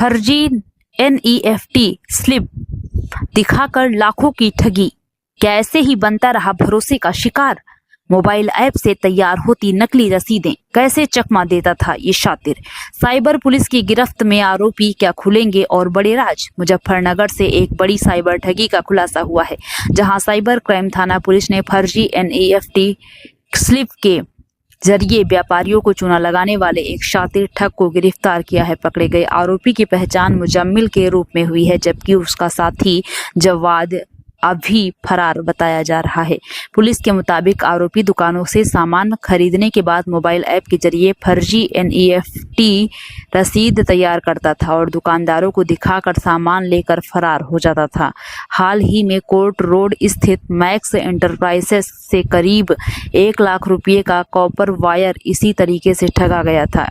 फर्जी NEFT slip दिखाकर लाखों की ठगी, कैसे ही बनता रहा भरोसे का शिकार। मोबाइल ऐप से तैयार होती नकली रसीदें, कैसे चकमा देता था ये शातिर। साइबर पुलिस की गिरफ्त में आरोपी, क्या खुलेंगे और बड़े राज। मुजफ्फरनगर से एक बड़ी साइबर ठगी का खुलासा हुआ है, जहां साइबर क्राइम थाना पुलिस ने फर्जी NEFT स्लिप के जरिए व्यापारियों को चूना लगाने वाले एक शातिर ठग को गिरफ्तार किया है। पकड़े गए आरोपी की पहचान मुजम्मिल के रूप में हुई है, जबकि उसका साथी जवाद अभी फरार बताया जा रहा है। पुलिस के मुताबिक आरोपी दुकानों से सामान खरीदने के बाद मोबाइल ऐप के जरिए फर्जी NEFT रसीद तैयार करता था और दुकानदारों को दिखाकर सामान लेकर फरार हो जाता था। हाल ही में कोर्ट रोड स्थित मैक्स एंटरप्राइजेस से करीब 1 लाख रुपये का कॉपर वायर इसी तरीके से ठगा गया था।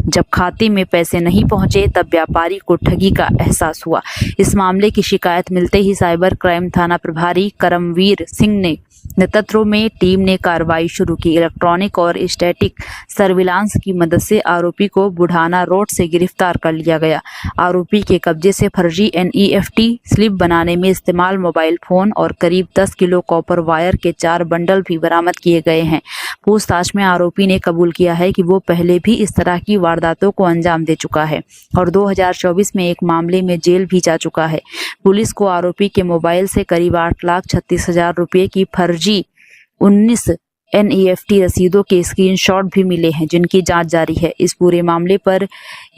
जब खाते में पैसे नहीं पहुंचे तब व्यापारी को ठगी का एहसास हुआ। इस मामले की शिकायत मिलते ही साइबर क्राइम थाना प्रभारी करमवीर सिंह ने नेतृत्व में टीम ने कार्रवाई शुरू की। इलेक्ट्रॉनिक और स्टैटिक सर्विलांस की मदद से आरोपी को बुढ़ाना रोड से गिरफ्तार कर लिया गया। आरोपी के कब्जे से फर्जी NEFT स्लिप बनाने में इस्तेमाल मोबाइल फोन और करीब 10 किलो कॉपर वायर के 4 बंडल भी बरामद किए गए हैं। पूछताछ में आरोपी ने कबूल किया है कि वो पहले भी इस तरह की वारदातों को अंजाम दे चुका है और 2024 में एक मामले में जेल भी जा चुका है। पुलिस को आरोपी के मोबाइल से करीब 8,36,000 रुपये की फर्जी 19 NEFT रसीदों के स्क्रीनशॉट भी मिले हैं, जिनकी जांच जारी है। इस पूरे मामले पर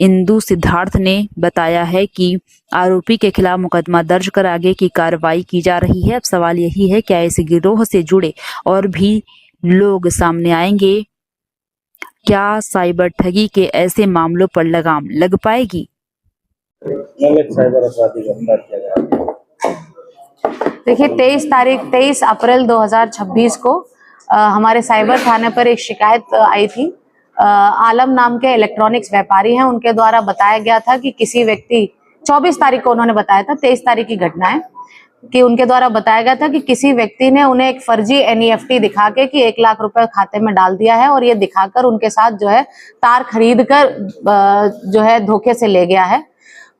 इंदु सिद्धार्थ ने बताया है कि आरोपी के खिलाफ मुकदमा दर्ज कर आगे की कार्रवाई की जा रही है। अब सवाल यही है, क्या इस गिरोह से जुड़े और भी लोग सामने आएंगे? क्या साइबर ठगी के ऐसे मामलों पर लगाम लग पाएगी? साइबर अपराधी गिरफ्तार किया गया। देखिए 23 अप्रैल 2026 को हमारे साइबर थाने पर एक शिकायत आई थी। आलम नाम के इलेक्ट्रॉनिक्स व्यापारी हैं, उनके द्वारा बताया गया था कि किसी व्यक्ति 24 तारीख को उन्होंने बताया था, 23 तारीख की घटना है कि उनके द्वारा बताया गया था कि किसी व्यक्ति ने उन्हें एक फर्जी NEFT दिखा के कि 1 लाख रुपए खाते में डाल दिया है और ये दिखाकर उनके साथ जो है तार खरीद कर जो है धोखे से ले गया है।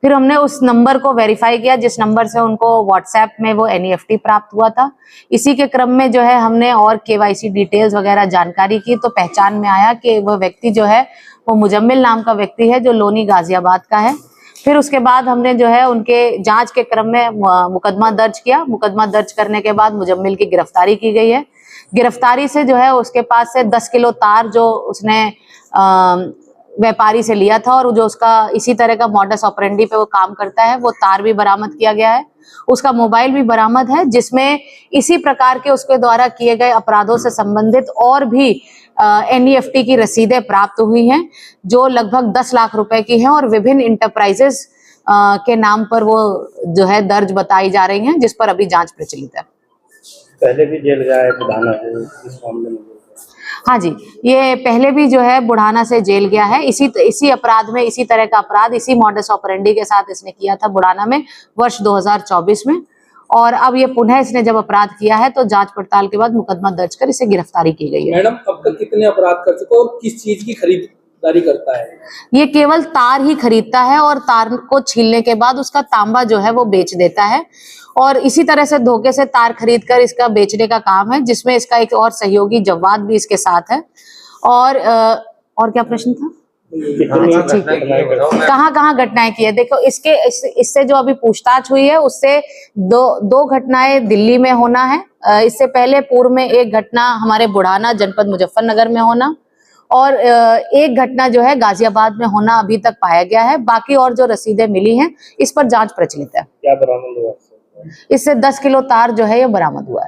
फिर हमने उस नंबर को वेरीफाई किया जिस नंबर से उनको व्हाट्सएप में वो NEFT प्राप्त हुआ था। इसी के क्रम में जो है हमने और KYC डिटेल्स वगैरह जानकारी की तो पहचान में आया कि वह व्यक्ति जो है वो मुजम्मिल नाम का व्यक्ति है, जो लोनी गाजियाबाद का है। फिर उसके बाद हमने जो है उनके जांच के क्रम में मुकदमा दर्ज किया। मुकदमा दर्ज करने के बाद मुजम्मिल की गिरफ्तारी की गई है। गिरफ्तारी से जो है उसके पास से 10 किलो तार जो उसने व्यापारी से लिया था और जो उसका इसी तरह का मॉडस ऑपरेंडी पे वो काम करता है, वो तार भी बरामद किया गया है। उसका मोबाइल भी बरामद है, जिसमें इसी प्रकार के उसके द्वारा किए गए अपराधों से संबंधित और भी NEFT की रसीदें प्राप्त हुई हैं, जो लगभग 10 लाख रुपए की हैं और विभिन्न इंटरप्राइजेस के नाम पर वो जो है दर्ज बताई जा रही हैं, जिस पर अभी जांच प्रचलित है। पहले भी जेल गया है बुढ़ाना है इस मामले में? हाँ जी, ये पहले भी जो है बुढ़ाना से जेल गया है। इसी अपराध में, इसी तरह का अपराध इसी मॉडस ऑपरेंडी के साथ इसने किया था बुढ़ाना में वर्ष 2024 में। और अब ये पुनः इसने जब अपराध किया है तो जांच पड़ताल के बाद मुकदमा दर्ज कर इसे गिरफ्तारी की गई है। मैडम, अब तक कितने अपराध कर चुका और किस चीज की खरीदारी करता है? ये केवल तार ही खरीदता है और तार को छीलने के बाद उसका तांबा जो है वो बेच देता है और इसी तरह से धोखे से तार खरीद कर इसका बेचने का काम है, जिसमें इसका एक और सहयोगी जवाद भी इसके साथ है। और क्या प्रश्न था? अच्छा ठीक है, कहाँ घटनाएं की है? देखो इससे जो अभी पूछताछ हुई है उससे दो घटनाएं दिल्ली में होना है। इससे पहले पूर्व में एक घटना हमारे बुढ़ाना जनपद मुजफ्फरनगर में होना और एक घटना जो है गाजियाबाद में होना अभी तक पाया गया है। बाकी और जो रसीदें मिली हैं इस पर जांच प्रचलित है। क्या बरामद हुआ? इससे 10 किलो तार जो है ये बरामद हुआ।